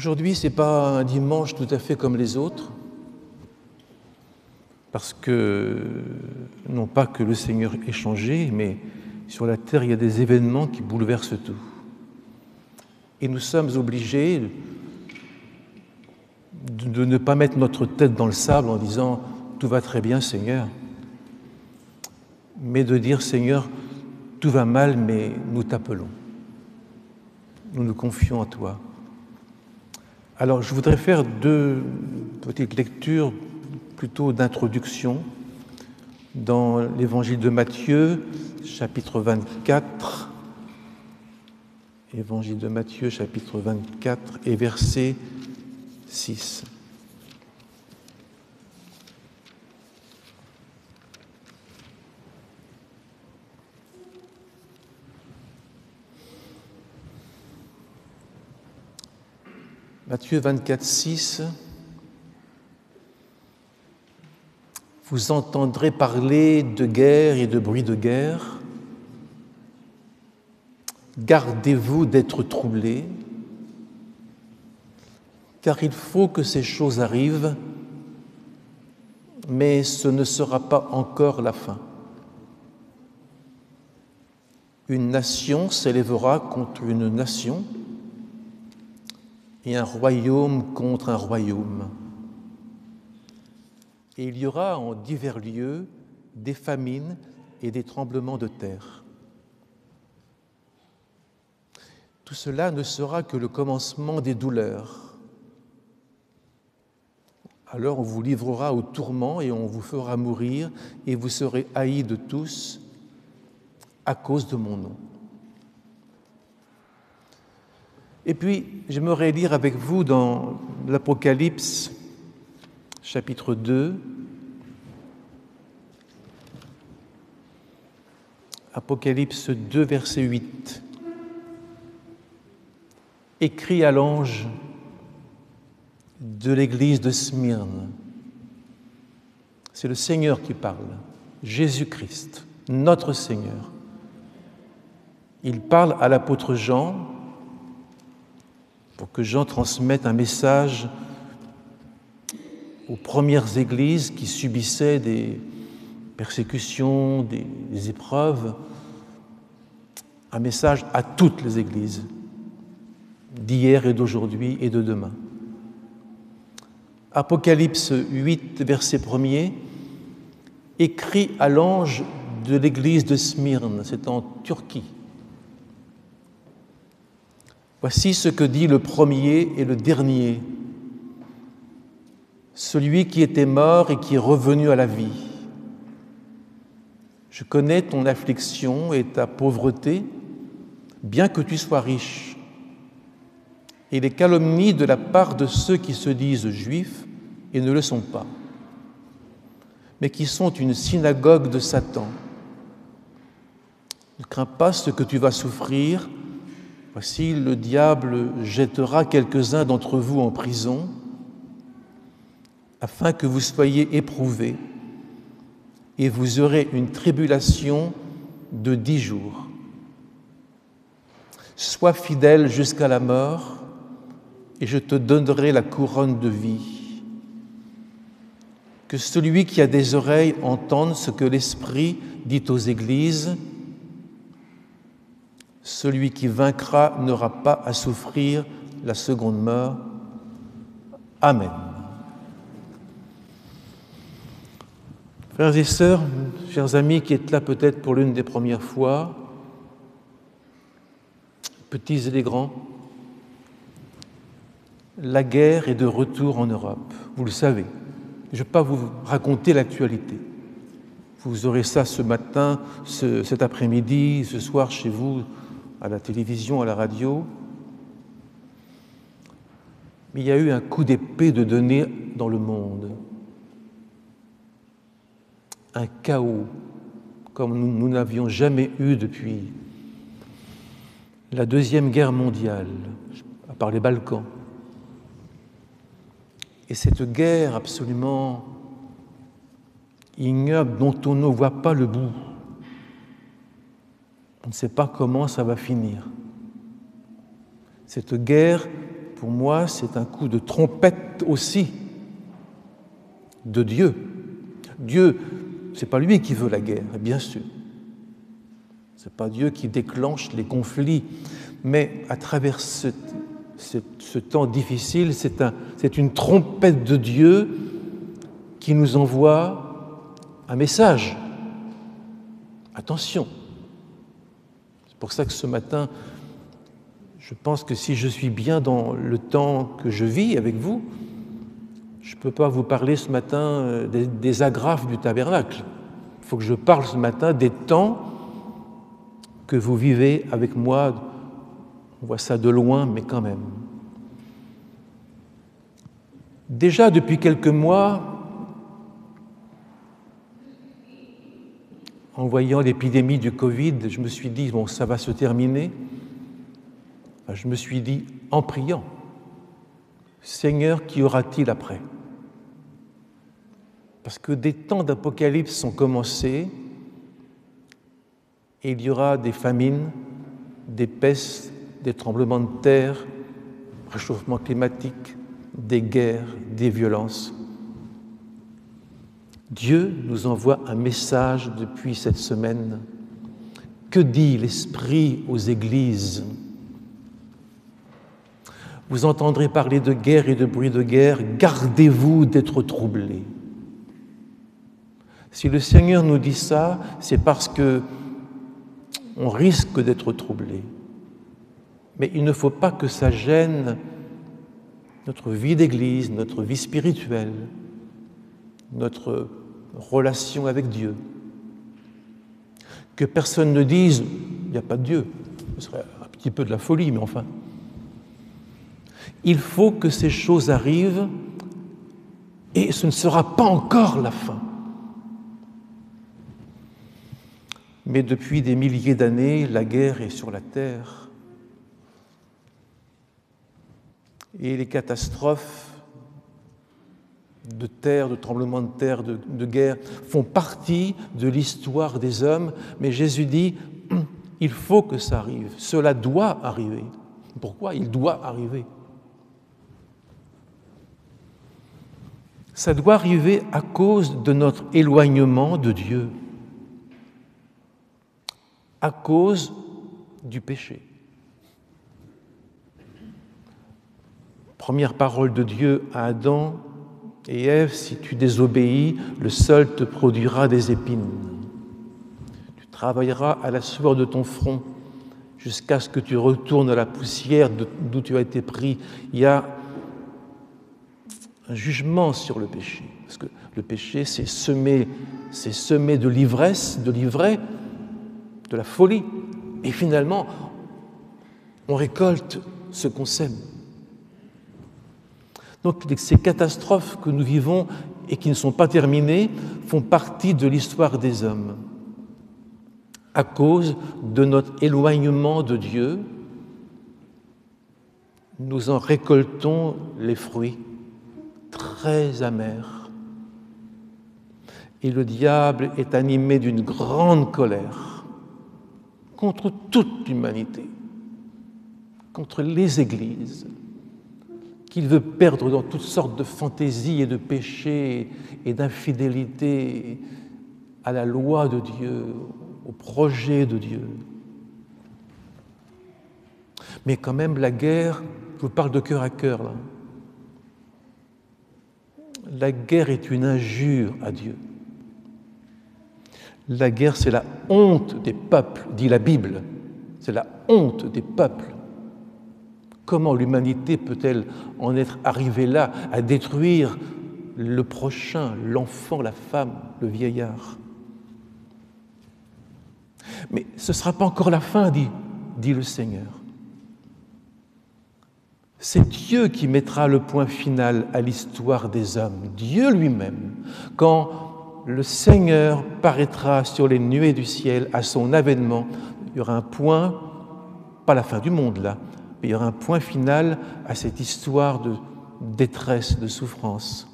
Aujourd'hui, ce n'est pas un dimanche tout à fait comme les autres, parce que, non pas que le Seigneur ait changé, mais sur la terre, il y a des événements qui bouleversent tout. Et nous sommes obligés de ne pas mettre notre tête dans le sable en disant « tout va très bien, Seigneur », mais de dire « Seigneur, tout va mal, mais nous t'appelons. Nous nous confions à toi. » Alors, je voudrais faire deux petites lectures plutôt d'introduction dans l'évangile de Matthieu, chapitre 24. Évangile de Matthieu, chapitre 24 et verset 6. Matthieu 24, 6. Vous entendrez parler de guerre et de bruit de guerre. Gardez-vous d'être troublés, car il faut que ces choses arrivent, mais ce ne sera pas encore la fin. Une nation s'élèvera contre une nation et un royaume contre un royaume. Et il y aura en divers lieux des famines et des tremblements de terre. Tout cela ne sera que le commencement des douleurs. Alors on vous livrera au tourment et on vous fera mourir et vous serez haïs de tous à cause de mon nom. Et puis, j'aimerais lire avec vous dans l'Apocalypse, chapitre 2, Apocalypse 2, verset 8. Écrit à l'ange de l'église de Smyrne. C'est le Seigneur qui parle, Jésus-Christ, notre Seigneur. Il parle à l'apôtre Jean pour que Jean transmette un message aux premières églises qui subissaient des persécutions, des épreuves, un message à toutes les églises d'hier et d'aujourd'hui et de demain. Apocalypse 8, verset 1er, écrit à l'ange de l'église de Smyrne, c'est en Turquie. Voici ce que dit le premier et le dernier, celui qui était mort et qui est revenu à la vie. Je connais ton affliction et ta pauvreté, bien que tu sois riche, et les calomnies de la part de ceux qui se disent juifs et ne le sont pas, mais qui sont une synagogue de Satan. Ne crains pas ce que tu vas souffrir. Voici, le diable jettera quelques-uns d'entre vous en prison, afin que vous soyez éprouvés, et vous aurez une tribulation de 10 jours. Sois fidèle jusqu'à la mort, et je te donnerai la couronne de vie. Que celui qui a des oreilles entende ce que l'Esprit dit aux églises. Celui qui vaincra n'aura pas à souffrir la seconde mort. Amen. Frères et sœurs, chers amis qui êtes là peut-être pour l'une des premières fois, petits et les grands, la guerre est de retour en Europe, vous le savez. Je ne vais pas vous raconter l'actualité. Vous aurez ça ce matin, cet après-midi, ce soir chez vous, à la télévision, à la radio. Mais il y a eu un coup d'épée de donner dans le monde. Un chaos comme nous n'avions jamais eu depuis la Deuxième Guerre mondiale, à part les Balkans. Et cette guerre absolument ignoble dont on ne voit pas le bout, on ne sait pas comment ça va finir. Cette guerre pour moi, c'est un coup de trompette aussi de Dieu. Dieu, ce n'est pas lui qui veut la guerre, bien sûr. Ce n'est pas Dieu qui déclenche les conflits, mais à travers ce temps difficile, c'est une trompette de Dieu qui nous envoie un message. Attention. C'est pour ça que ce matin, je pense que si je suis bien dans le temps que je vis avec vous, je ne peux pas vous parler ce matin des agrafes du tabernacle. Il faut que je parle ce matin des temps que vous vivez avec moi. On voit ça de loin, mais quand même. Déjà depuis quelques mois, en voyant l'épidémie du Covid, je me suis dit, bon, ça va se terminer. Enfin, je me suis dit, en priant, Seigneur, qu'y aura-t-il après? Parce que des temps d'Apocalypse ont commencé et il y aura des famines, des pestes, des tremblements de terre, réchauffement climatique, des guerres, des violences. Dieu nous envoie un message depuis cette semaine. Que dit l'Esprit aux églises? Vous entendrez parler de guerre et de bruit de guerre, gardez-vous d'être troublés. Si le Seigneur nous dit ça, c'est parce que on risque d'être troublés. Mais il ne faut pas que ça gêne notre vie d'église, notre vie spirituelle, notre relation avec Dieu. Que personne ne dise « il n'y a pas de Dieu », ce serait un petit peu de la folie, mais enfin. Il faut que ces choses arrivent et ce ne sera pas encore la fin. Mais depuis des milliers d'années, la guerre est sur la terre. Et les catastrophes de terre, de tremblements de terre, de guerre, font partie de l'histoire des hommes. Mais Jésus dit, il faut que ça arrive. Cela doit arriver. Pourquoi? Il doit arriver. Ça doit arriver à cause de notre éloignement de Dieu, à cause du péché. Première parole de Dieu à Adam et Ève, si tu désobéis, le sol te produira des épines. Tu travailleras à la sueur de ton front jusqu'à ce que tu retournes à la poussière d'où tu as été pris. Il y a un jugement sur le péché, parce que le péché, c'est semer de l'ivresse, de l'ivraie, de la folie, et finalement, on récolte ce qu'on sème. Donc ces catastrophes que nous vivons et qui ne sont pas terminées font partie de l'histoire des hommes. À cause de notre éloignement de Dieu, nous en récoltons les fruits très amers. Et le diable est animé d'une grande colère contre toute l'humanité, contre les églises, qu'il veut perdre dans toutes sortes de fantaisies et de péchés et d'infidélité à la loi de Dieu, au projet de Dieu. Mais quand même, la guerre, je vous parle de cœur à cœur, là. La guerre est une injure à Dieu. La guerre, c'est la honte des peuples, dit la Bible. C'est la honte des peuples. Comment l'humanité peut-elle en être arrivée là, à détruire le prochain, l'enfant, la femme, le vieillard? Mais ce ne sera pas encore la fin, dit le Seigneur. C'est Dieu qui mettra le point final à l'histoire des hommes, Dieu lui-même, quand le Seigneur paraîtra sur les nuées du ciel à son avènement. Il y aura un point, pas la fin du monde là, mais il y aura un point final à cette histoire de détresse, de souffrance.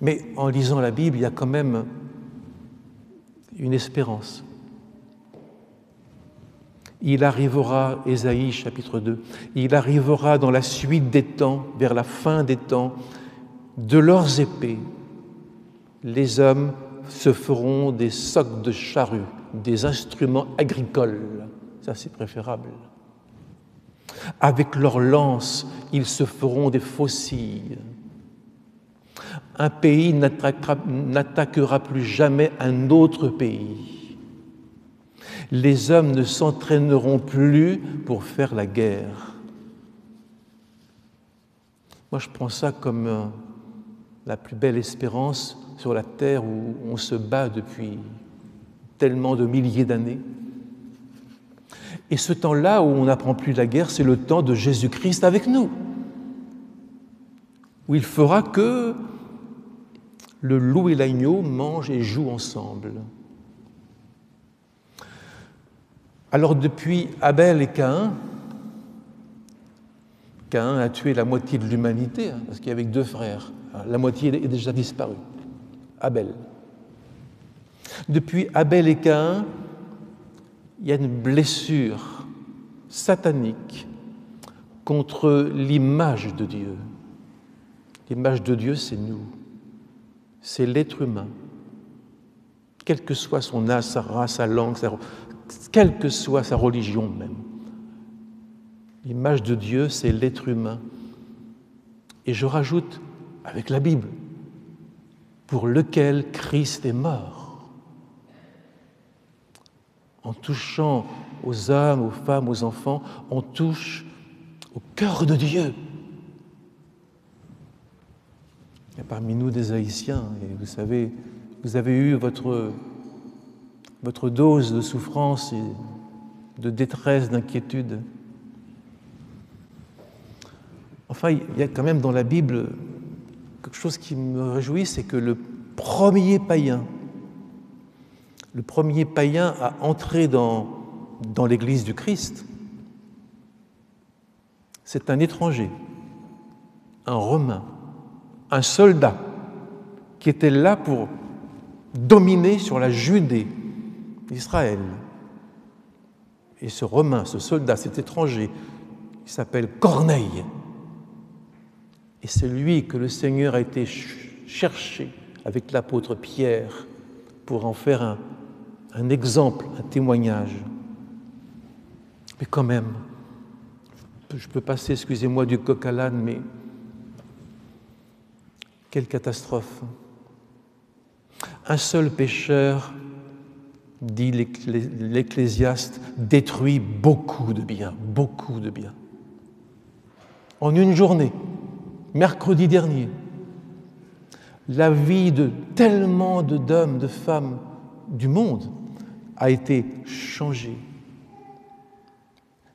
Mais en lisant la Bible, il y a quand même une espérance. Il arrivera, Ésaïe chapitre 2, il arrivera dans la suite des temps, vers la fin des temps, de leurs épées, les hommes se feront des socs de charrues, des instruments agricoles. Ça, c'est préférable. Avec leurs lances, ils se feront des faucilles. Un pays n'attaquera plus jamais un autre pays. Les hommes ne s'entraîneront plus pour faire la guerre. Moi, je prends ça comme la plus belle espérance sur la terre où on se bat depuis tellement de milliers d'années. Et ce temps-là où on n'apprend plus la guerre, c'est le temps de Jésus-Christ avec nous, où il fera que le loup et l'agneau mangent et jouent ensemble. Alors depuis Abel et Caïn, Caïn a tué la moitié de l'humanité, parce qu'il y avait que 2 frères. La moitié est déjà disparue. Abel. Depuis Abel et Caïn, il y a une blessure satanique contre l'image de Dieu. L'image de Dieu, c'est nous. C'est l'être humain. Quelle que soit son âge, sa race, sa langue, quelle que soit sa religion même. L'image de Dieu, c'est l'être humain. Et je rajoute, avec la Bible, pour lequel Christ est mort. En touchant aux âmes, aux femmes, aux enfants, on touche au cœur de Dieu. Il y a parmi nous des Haïtiens, et vous savez, vous avez eu votre dose de souffrance et de détresse, d'inquiétude. Enfin, il y a quand même dans la Bible quelque chose qui me réjouit, c'est que le premier païen à entrer dans l'Église du Christ, c'est un étranger, un Romain, un soldat qui était là pour dominer sur la Judée, Israël. Et ce Romain, ce soldat, cet étranger, il s'appelle Corneille. Et c'est lui que le Seigneur a été chercher avec l'apôtre Pierre pour en faire un exemple, un témoignage. Mais quand même, je peux passer, excusez-moi, du coq à l'âne, mais quelle catastrophe. Un seul pécheur, dit l'Ecclésiaste, détruit beaucoup de biens, beaucoup de biens. En une journée, mercredi dernier, la vie de tellement d'hommes, de femmes du monde a été changée.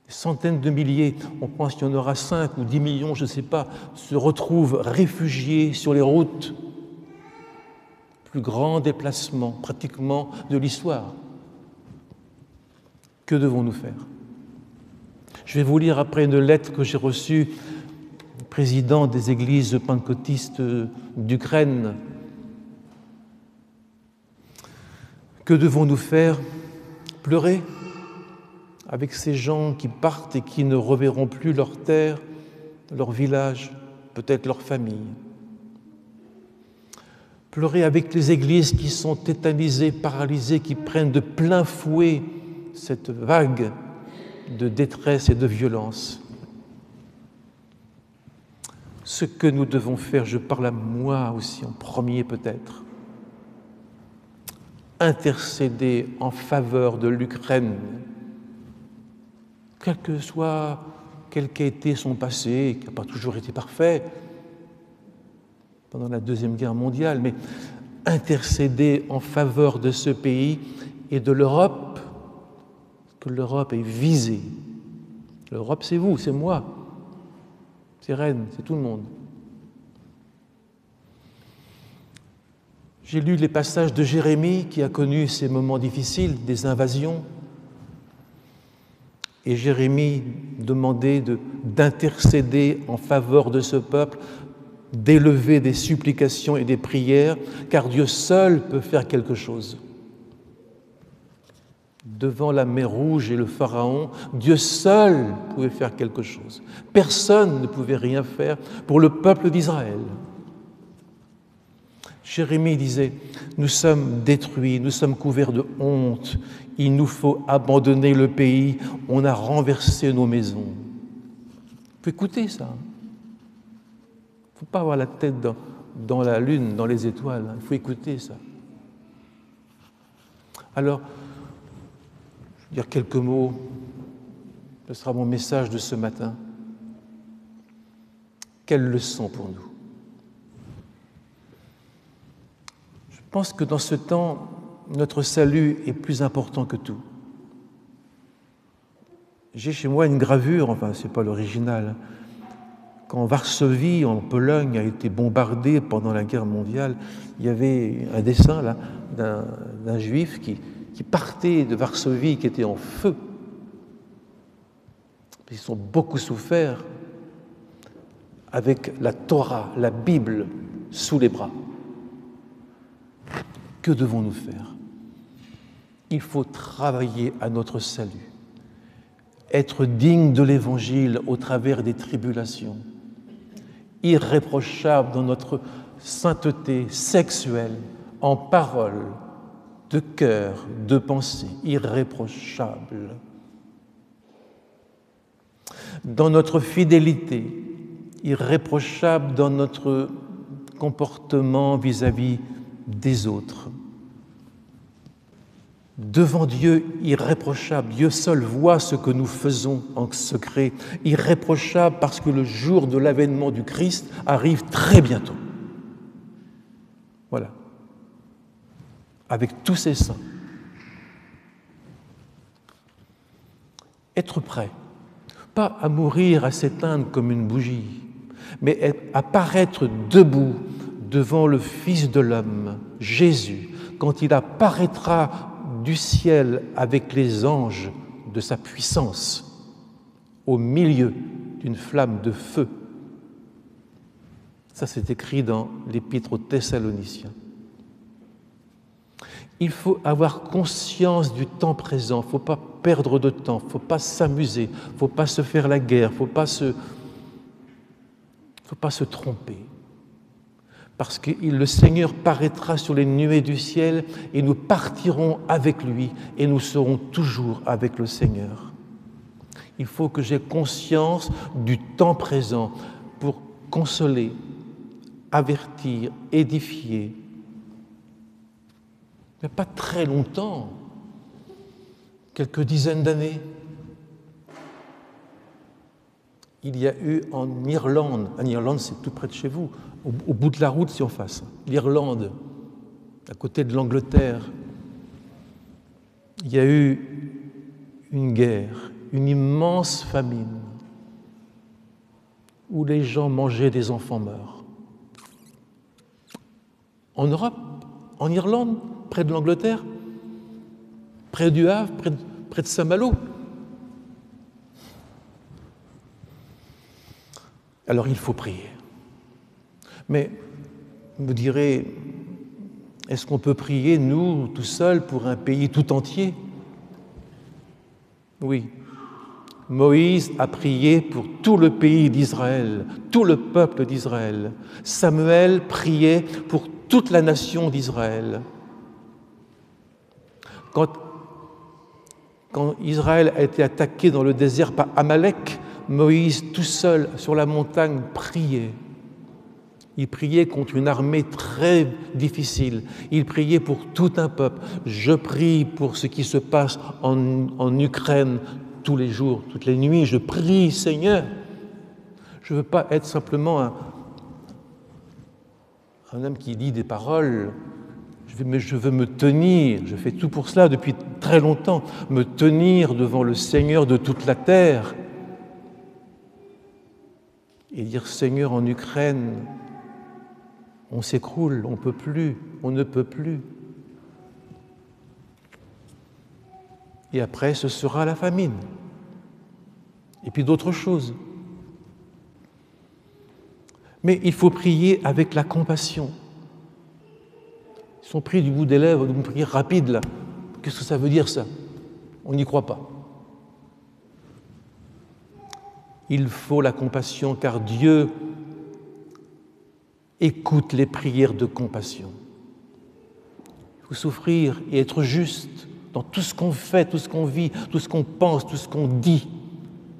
Des centaines de milliers, on pense qu'il y en aura 5 ou 10 millions, je ne sais pas, se retrouvent réfugiés sur les routes. Plus grand déplacement pratiquement de l'histoire. Que devons-nous faire? Je vais vous lire après une lettre que j'ai reçue du président des églises pentecôtistes d'Ukraine. Que devons-nous faire? Pleurer avec ces gens qui partent et qui ne reverront plus leur terre, leur village, peut-être leur famille. Pleurer avec les églises qui sont tétanisées, paralysées, qui prennent de plein fouet cette vague de détresse et de violence. Ce que nous devons faire, je parle à moi aussi en premier peut-être, intercéder en faveur de l'Ukraine, quel qu'a été son passé, qui n'a pas toujours été parfait, pendant la Deuxième Guerre mondiale, mais intercéder en faveur de ce pays et de l'Europe, que l'Europe est visée. L'Europe, c'est vous, c'est moi, c'est Rennes, c'est tout le monde. J'ai lu les passages de Jérémie qui a connu ces moments difficiles, des invasions, et Jérémie demandait d'intercéder en faveur de ce peuple, d'élever des supplications et des prières, car Dieu seul peut faire quelque chose. Devant la mer Rouge et le Pharaon, Dieu seul pouvait faire quelque chose. Personne ne pouvait rien faire pour le peuple d'Israël. Jérémie disait, « Nous sommes détruits, nous sommes couverts de honte, il nous faut abandonner le pays, on a renversé nos maisons. » Il faut écouter ça. Il ne faut pas avoir la tête dans la lune, dans les étoiles, il faut écouter ça. Alors, je vais dire quelques mots, ce sera mon message de ce matin. Quelle leçon pour nous? Je pense que dans ce temps, notre salut est plus important que tout. J'ai chez moi une gravure, enfin, ce n'est pas l'original. Quand Varsovie, en Pologne, a été bombardée pendant la guerre mondiale, il y avait un dessin là d'un juif qui partait de Varsovie, qui était en feu. Ils ont beaucoup souffert avec la Torah, la Bible, sous les bras. Que devons-nous faire? Il faut travailler à notre salut, être digne de l'Évangile au travers des tribulations, irréprochable dans notre sainteté sexuelle, en parole, de cœur, de pensée, irréprochable. Dans notre fidélité, irréprochable dans notre comportement vis-à-vis des autres. Devant Dieu, irréprochable. Dieu seul voit ce que nous faisons en secret. Irréprochable parce que le jour de l'avènement du Christ arrive très bientôt. Voilà. Avec tous ses saints. Être prêt, pas à mourir, à s'éteindre comme une bougie, mais à paraître debout devant le Fils de l'homme, Jésus, quand il apparaîtra du ciel avec les anges de sa puissance, au milieu d'une flamme de feu. Ça, c'est écrit dans l'Épître aux Thessaloniciens. Il faut avoir conscience du temps présent, il ne faut pas perdre de temps, il ne faut pas s'amuser, il ne faut pas se faire la guerre, il ne faut pas se tromper. Parce que le Seigneur paraîtra sur les nuées du ciel et nous partirons avec lui et nous serons toujours avec le Seigneur. Il faut que j'ai conscience du temps présent pour consoler, avertir, édifier. Il n'y a pas très longtemps, quelques dizaines d'années, il y a eu en Irlande c'est tout près de chez vous, au bout de la route si on passe, l'Irlande, à côté de l'Angleterre, il y a eu une guerre, une immense famine, où les gens mangeaient des enfants morts. En Europe, en Irlande, près de l'Angleterre, près du Havre, près de Saint-Malo. Alors il faut prier. Mais vous me direz, est-ce qu'on peut prier, nous, tout seuls, pour un pays tout entier? Oui. Moïse a prié pour tout le pays d'Israël, tout le peuple d'Israël. Samuel priait pour toute la nation d'Israël. Quand Israël a été attaqué dans le désert par Amalek, Moïse, tout seul sur la montagne, priait. Il priait contre une armée très difficile. Il priait pour tout un peuple. Je prie pour ce qui se passe en Ukraine tous les jours, toutes les nuits. Je prie, Seigneur. Je ne veux pas être simplement un homme qui dit des paroles, mais je veux me tenir, je fais tout pour cela depuis très longtemps, me tenir devant le Seigneur de toute la terre et dire, Seigneur, en Ukraine, on s'écroule, on ne peut plus, on ne peut plus. Et après, ce sera la famine. Et puis d'autres choses. Mais il faut prier avec la compassion. Ils sont pris du bout des lèvres d'une prière rapide, là. Qu'est-ce que ça veut dire, ça? On n'y croit pas. Il faut la compassion car Dieu écoute les prières de compassion. Il faut souffrir et être juste dans tout ce qu'on fait, tout ce qu'on vit, tout ce qu'on pense, tout ce qu'on dit.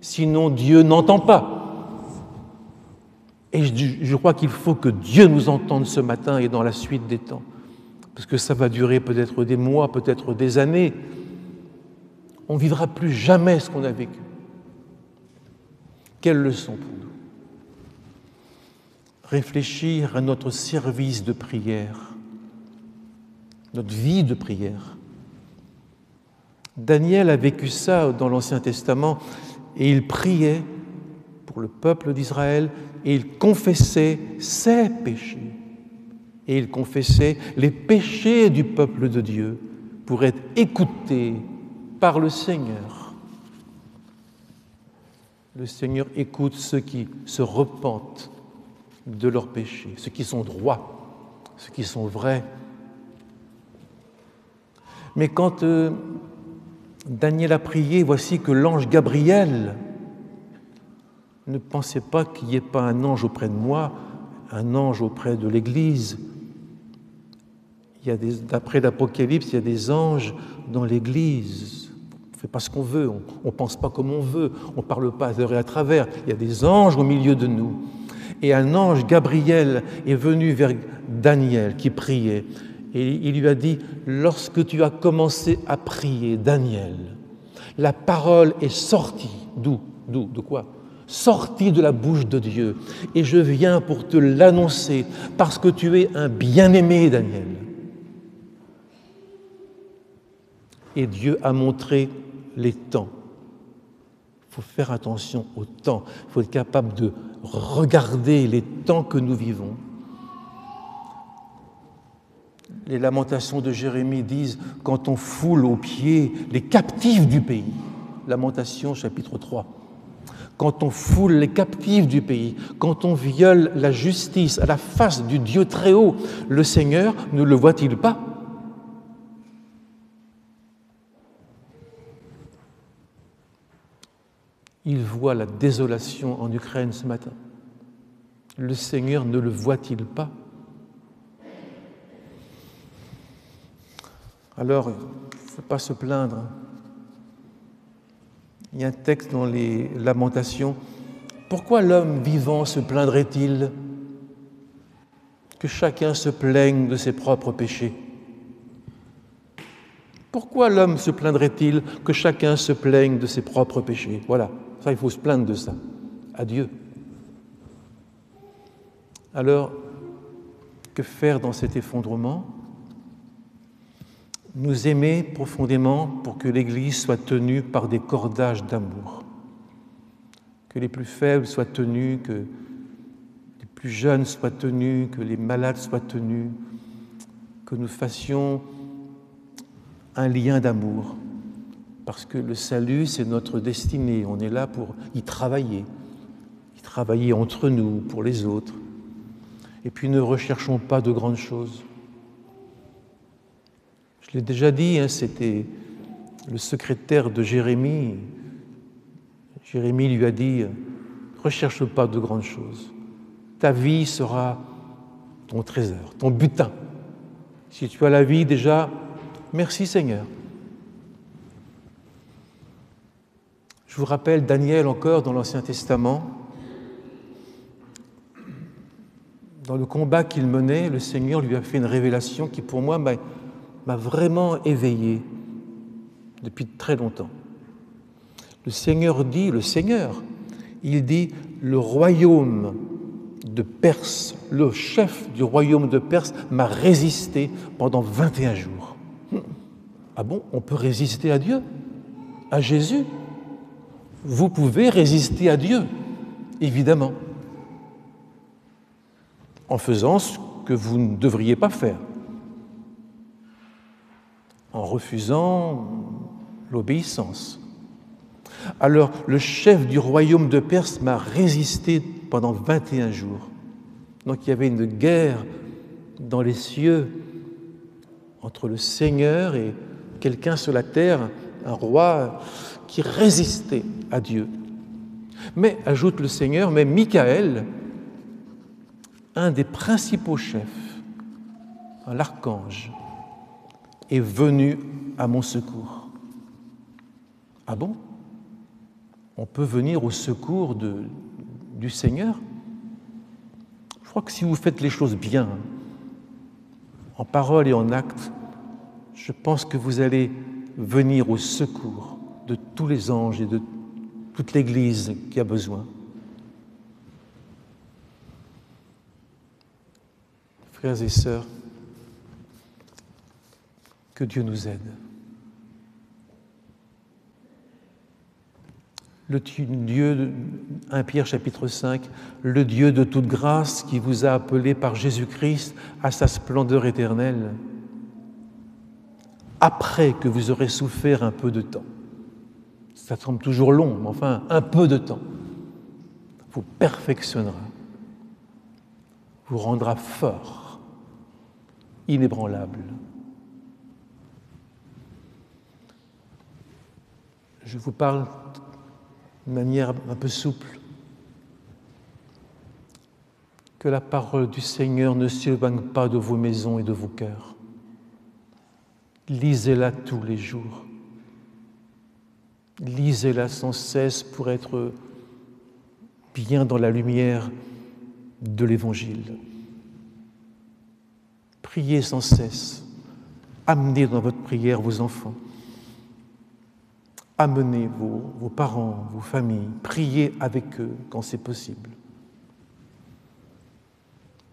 Sinon, Dieu n'entend pas. Et je crois qu'il faut que Dieu nous entende ce matin et dans la suite des temps. Parce que ça va durer peut-être des mois, peut-être des années. On ne vivra plus jamais ce qu'on a vécu. Quelle leçon pour nous? Réfléchir à notre service de prière, notre vie de prière. Daniel a vécu ça dans l'Ancien Testament et il priait pour le peuple d'Israël et il confessait ses péchés. Et il confessait les péchés du peuple de Dieu pour être écouté par le Seigneur. Le Seigneur écoute ceux qui se repentent de leurs péchés, ceux qui sont droits, ceux qui sont vrais. Mais quand Daniel a prié, voici que l'ange Gabriel, ne pensez pas qu'il n'y ait pas un ange auprès de moi, un ange auprès de l'Église. D'après l'Apocalypse, il y a des anges dans l'Église. On ne fait pas ce qu'on veut, on ne pense pas comme on veut, on ne parle pas à travers et à travers. Il y a des anges au milieu de nous. Et un ange, Gabriel, est venu vers Daniel qui priait. Et il lui a dit, lorsque tu as commencé à prier, Daniel, la parole est sortie. D'où? De quoi? Sortie de la bouche de Dieu. Et je viens pour te l'annoncer, parce que tu es un bien-aimé, Daniel. Et Dieu a montré les temps. Il faut faire attention au temps. Il faut être capable de regarder les temps que nous vivons. Les lamentations de Jérémie disent « Quand on foule aux pieds les captifs du pays », Lamentation chapitre 3, quand on foule les captifs du pays, quand on viole la justice à la face du Dieu très haut, le Seigneur ne le voit-il pas? Il voit la désolation en Ukraine ce matin. Le Seigneur ne le voit-il pas? Alors, il ne faut pas se plaindre. Il y a un texte dans les Lamentations. Pourquoi l'homme vivant se plaindrait-il? Que chacun se plaigne de ses propres péchés. Pourquoi l'homme se plaindrait-il? Que chacun se plaigne de ses propres péchés. Voilà, ça, il faut se plaindre de ça. À Dieu. Alors, que faire dans cet effondrement? Nous aimer profondément pour que l'Église soit tenue par des cordages d'amour, que les plus faibles soient tenus, que les plus jeunes soient tenus, que les malades soient tenus, que nous fassions un lien d'amour, parce que le salut, c'est notre destinée, on est là pour y travailler entre nous, pour les autres, et puis ne recherchons pas de grandes choses. Je l'ai déjà dit, c'était le secrétaire de Jérémie. Jérémie lui a dit « Recherche pas de grandes choses. Ta vie sera ton trésor, ton butin. Si tu as la vie déjà, merci Seigneur. » Je vous rappelle Daniel encore dans l'Ancien Testament. Dans le combat qu'il menait, le Seigneur lui a fait une révélation qui pour moi m'a vraiment éveillé depuis très longtemps. Le Seigneur dit, il dit, le royaume de Perse, le chef du royaume de Perse m'a résisté pendant 21 jours. Ah bon, on peut résister à Dieu? À Jésus? Vous pouvez résister à Dieu, évidemment, en faisant ce que vous ne devriez pas faire, en refusant l'obéissance. Alors, le chef du royaume de Perse m'a résisté pendant 21 jours. Donc, il y avait une guerre dans les cieux entre le Seigneur et quelqu'un sur la terre, un roi qui résistait à Dieu. Mais, ajoute le Seigneur, mais Michael, un des principaux chefs, l'archange, est venu à mon secours. Ah bon? On peut venir au secours du Seigneur? Je crois que si vous faites les choses bien, en parole et en acte, je pense que vous allez venir au secours de tous les anges et de toute l'Église qui a besoin. Frères et sœurs, que Dieu nous aide. Le Dieu, 1 Pierre chapitre 5, le Dieu de toute grâce qui vous a appelé par Jésus-Christ à sa splendeur éternelle, après que vous aurez souffert un peu de temps. Ça semble toujours long, mais enfin, un peu de temps, vous perfectionnera, vous rendra fort, inébranlable. Je vous parle de manière un peu souple. Que la parole du Seigneur ne s'éloigne pas de vos maisons et de vos cœurs. Lisez-la tous les jours. Lisez-la sans cesse pour être bien dans la lumière de l'Évangile. Priez sans cesse. Amenez dans votre prière vos enfants. Amenez vos parents, vos familles. Priez avec eux quand c'est possible.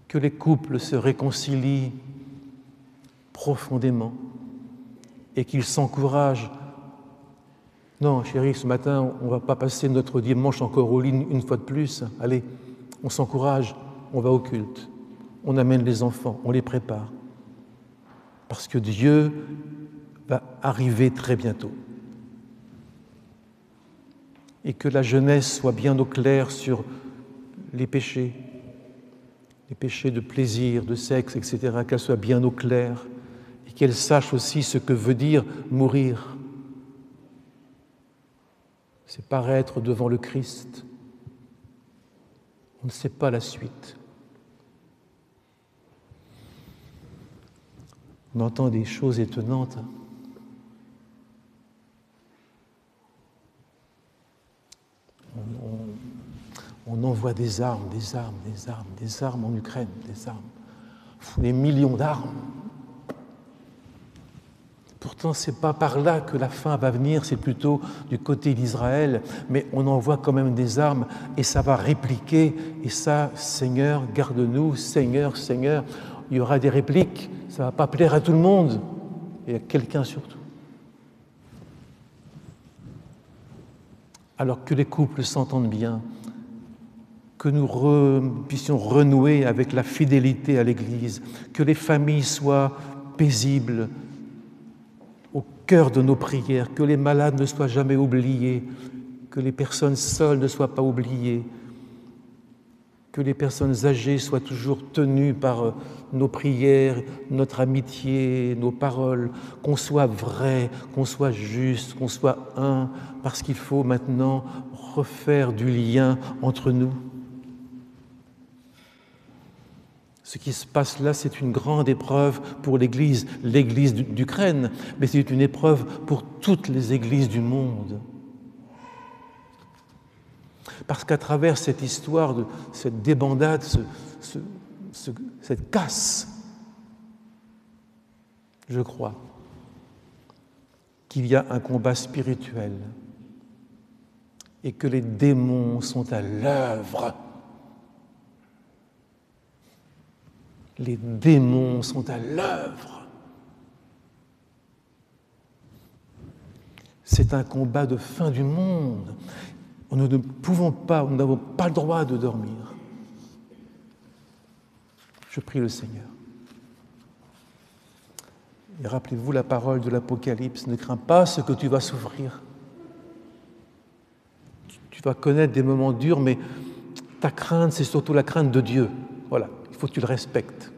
Que les couples se réconcilient profondément et qu'ils s'encouragent. Non, chérie, ce matin, on ne va pas passer notre dimanche encore au lit une fois de plus. Allez, on s'encourage, on va au culte, on amène les enfants, on les prépare. Parce que Dieu va arriver très bientôt. Et que la jeunesse soit bien au clair sur les péchés de plaisir, de sexe, etc., qu'elle soit bien au clair et qu'elle sache aussi ce que veut dire mourir. C'est paraître devant le Christ. On ne sait pas la suite. On entend des choses étonnantes. On envoie des armes en Ukraine, des armes. Des millions d'armes. Pourtant, ce n'est pas par là que la fin va venir, c'est plutôt du côté d'Israël, mais on envoie quand même des armes et ça va répliquer. Et ça, Seigneur, garde-nous, Seigneur, Seigneur, il y aura des répliques, ça ne va pas plaire à tout le monde, et à quelqu'un surtout. Alors que les couples s'entendent bien, que nous puissions renouer avec la fidélité à l'Église, que les familles soient paisibles au cœur de nos prières, que les malades ne soient jamais oubliés, que les personnes seules ne soient pas oubliées, que les personnes âgées soient toujours tenues par nos prières, notre amitié, nos paroles, qu'on soit vrai, qu'on soit juste, qu'on soit un, parce qu'il faut maintenant refaire du lien entre nous. Ce qui se passe là, c'est une grande épreuve pour l'Église d'Ukraine, mais c'est une épreuve pour toutes les églises du monde. Parce qu'à travers cette histoire, cette débandade, cette casse, je crois qu'il y a un combat spirituel et que les démons sont à l'œuvre. Les démons sont à l'œuvre. C'est un combat de fin du monde. Nous n'avons pas le droit de dormir. Je prie le Seigneur. Et rappelez-vous la parole de l'Apocalypse, ne crains pas ce que tu vas souffrir. Tu vas connaître des moments durs, mais ta crainte, c'est surtout la crainte de Dieu. Voilà, il faut que tu le respectes.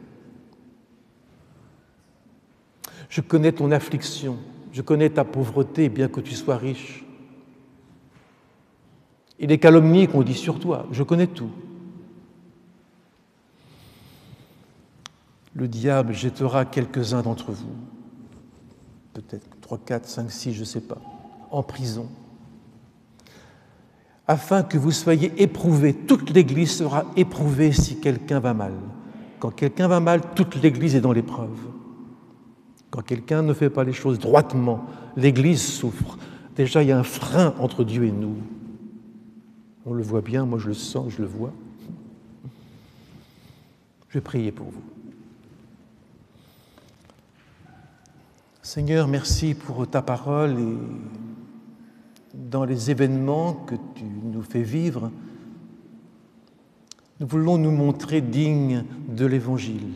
Je connais ton affliction, Je connais ta pauvreté, bien que tu sois riche. Et les calomnies qu'on dit sur toi, je connais tout. Le diable jettera quelques-uns d'entre vous, peut-être 3, 4, 5, 6, je ne sais pas, en prison, afin que vous soyez éprouvés. Toute l'Église sera éprouvée si quelqu'un va mal. Quand quelqu'un va mal, toute l'Église est dans l'épreuve. Quand quelqu'un ne fait pas les choses droitement, l'Église souffre. Déjà, il y a un frein entre Dieu et nous. On le voit bien, moi je le sens, je le vois. Je vais prier pour vous. Seigneur, merci pour ta parole et dans les événements que tu nous fais vivre, nous voulons nous montrer dignes de l'Évangile,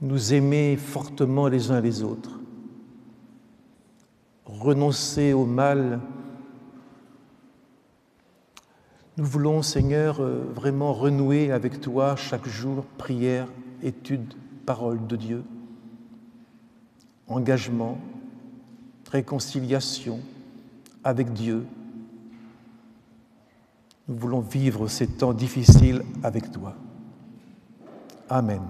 nous aimer fortement les uns les autres, renoncer au mal. Nous voulons, Seigneur, vraiment renouer avec toi chaque jour, prière, étude, parole de Dieu, engagement, réconciliation avec Dieu. Nous voulons vivre ces temps difficiles avec toi. Amen.